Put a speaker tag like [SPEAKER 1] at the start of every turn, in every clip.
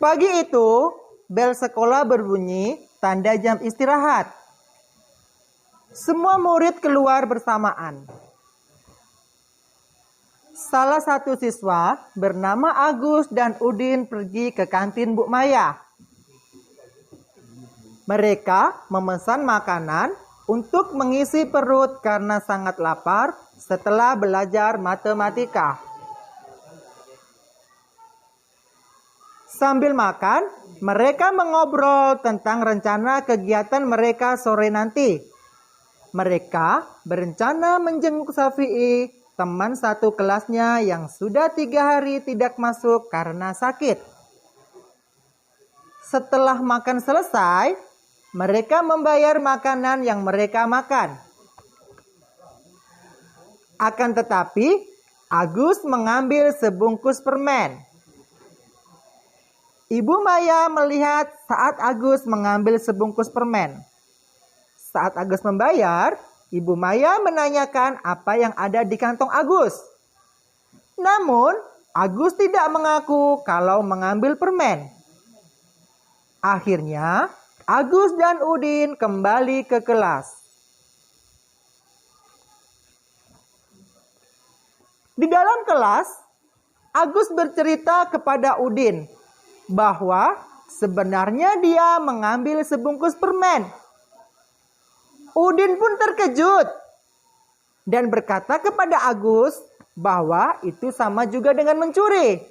[SPEAKER 1] Pagi itu, bel sekolah berbunyi, tanda jam istirahat. Semua murid keluar bersamaan. Salah satu siswa bernama Agus dan Udin pergi ke kantin Bu Maya. Mereka memesan makanan untuk mengisi perut karena sangat lapar setelah belajar matematika. Sambil makan, mereka mengobrol tentang rencana kegiatan mereka sore nanti. Mereka berencana menjenguk Syafi'i, teman satu kelasnya yang sudah 3 hari tidak masuk karena sakit. Setelah makan selesai, mereka membayar makanan yang mereka makan. Akan tetapi, Agus mengambil sebungkus permen. Ibu Maya melihat saat Agus mengambil sebungkus permen. Saat Agus membayar, Ibu Maya menanyakan apa yang ada di kantong Agus. Namun, Agus tidak mengaku kalau mengambil permen. Akhirnya, Agus dan Udin kembali ke kelas. Di dalam kelas, Agus bercerita kepada Udin bahwa sebenarnya dia mengambil sebungkus permen. Udin pun terkejut dan berkata kepada Agus bahwa itu sama juga dengan mencuri.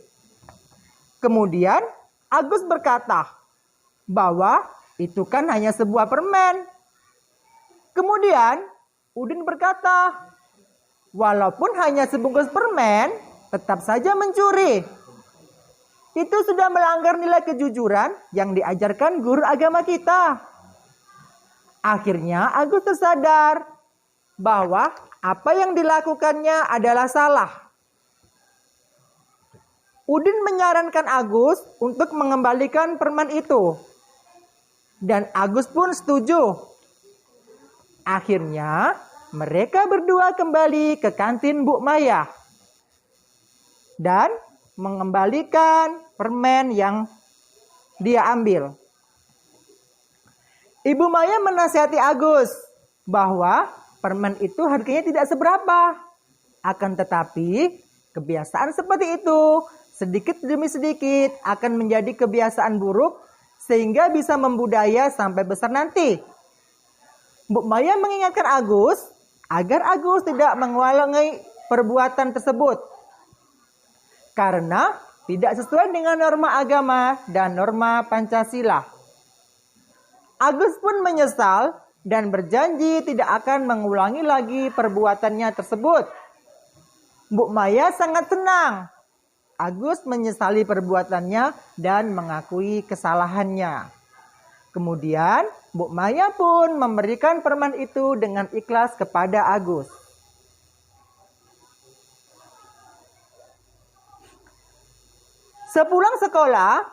[SPEAKER 1] Kemudian Agus berkata bahwa itu kan hanya sebuah permen. Kemudian Udin berkata, walaupun hanya sebungkus permen, tetap saja mencuri. Itu sudah melanggar nilai kejujuran yang diajarkan guru agama kita. Akhirnya Agus tersadar bahwa apa yang dilakukannya adalah salah. Udin menyarankan Agus untuk mengembalikan permen itu. Dan Agus pun setuju. Akhirnya mereka berdua kembali ke kantin Bu Maya. Dan mengembalikan permen yang dia ambil. Ibu Maya menasihati Agus bahwa permen itu harganya tidak seberapa. Akan tetapi kebiasaan seperti itu sedikit demi sedikit akan menjadi kebiasaan buruk sehingga bisa membudaya sampai besar nanti. Bu Maya mengingatkan Agus agar Agus tidak mengulangi perbuatan tersebut. Karena tidak sesuai dengan norma agama dan norma Pancasila. Agus pun menyesal dan berjanji tidak akan mengulangi lagi perbuatannya tersebut. Bu Maya sangat senang. Agus menyesali perbuatannya dan mengakui kesalahannya. Kemudian Bu Maya pun memberikan permen itu dengan ikhlas kepada Agus. Sepulang sekolah,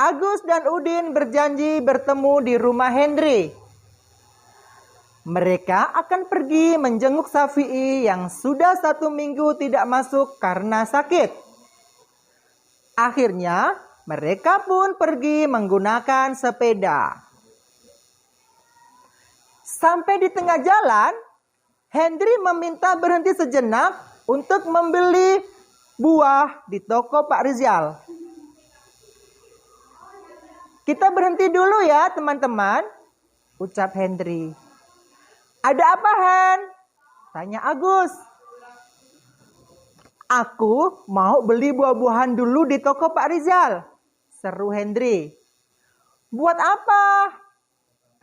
[SPEAKER 1] Agus dan Udin berjanji bertemu di rumah Hendri. Mereka akan pergi menjenguk Syafi'i yang sudah 1 minggu tidak masuk karena sakit. Akhirnya, mereka pun pergi menggunakan sepeda. Sampai di tengah jalan, Hendri meminta berhenti sejenak untuk membeli buah di toko Pak Rizal. Kita berhenti dulu ya teman-teman, ucap Hendri. Ada apa Hen? Tanya Agus. Aku mau beli buah-buahan dulu di toko Pak Rizal, seru Hendri. Buat apa?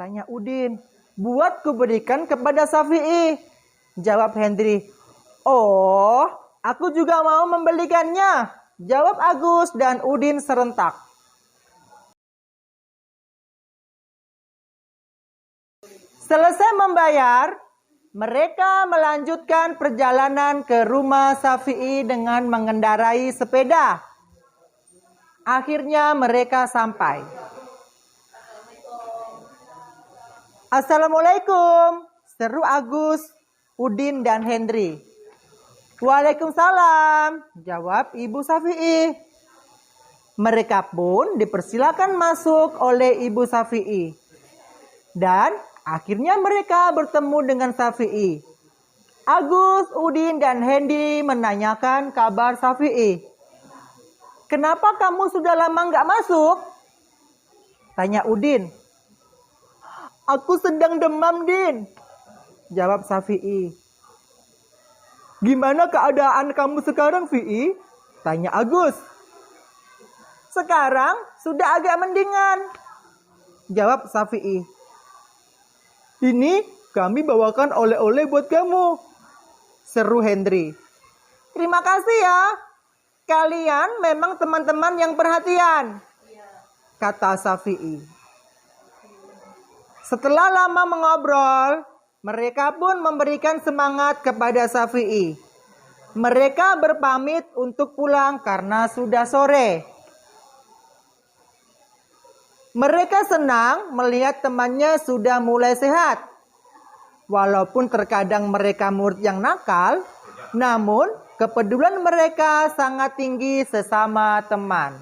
[SPEAKER 1] Tanya Udin. Buat kuberikan kepada Syafi'i, jawab Hendri. Oh, aku juga mau membelikannya, jawab Agus dan Udin serentak. Selesai membayar, mereka melanjutkan perjalanan ke rumah Syafi'i dengan mengendarai sepeda. Akhirnya mereka sampai. Assalamualaikum, seru Agus, Udin dan Hendri. Waalaikumsalam, jawab Ibu Syafi'i. Mereka pun dipersilakan masuk oleh Ibu Syafi'i. Dan akhirnya mereka bertemu dengan Syafi'i. Agus, Udin, dan Hendy menanyakan kabar Syafi'i. "Kenapa kamu sudah lama nggak masuk?" tanya Udin. "Aku sedang demam, Din," jawab Syafi'i. "Gimana keadaan kamu sekarang, Fi'i?" tanya Agus. "Sekarang sudah agak mendingan," jawab Syafi'i. "Ini kami bawakan oleh-oleh buat kamu," seru Hendri. "Terima kasih ya. Kalian memang teman-teman yang perhatian," kata Syafi'i. Setelah lama mengobrol, mereka pun memberikan semangat kepada Syafi'i. Mereka berpamit untuk pulang karena sudah sore. Mereka senang melihat temannya sudah mulai sehat. Walaupun terkadang mereka murid yang nakal, namun kepedulian mereka sangat tinggi sesama teman.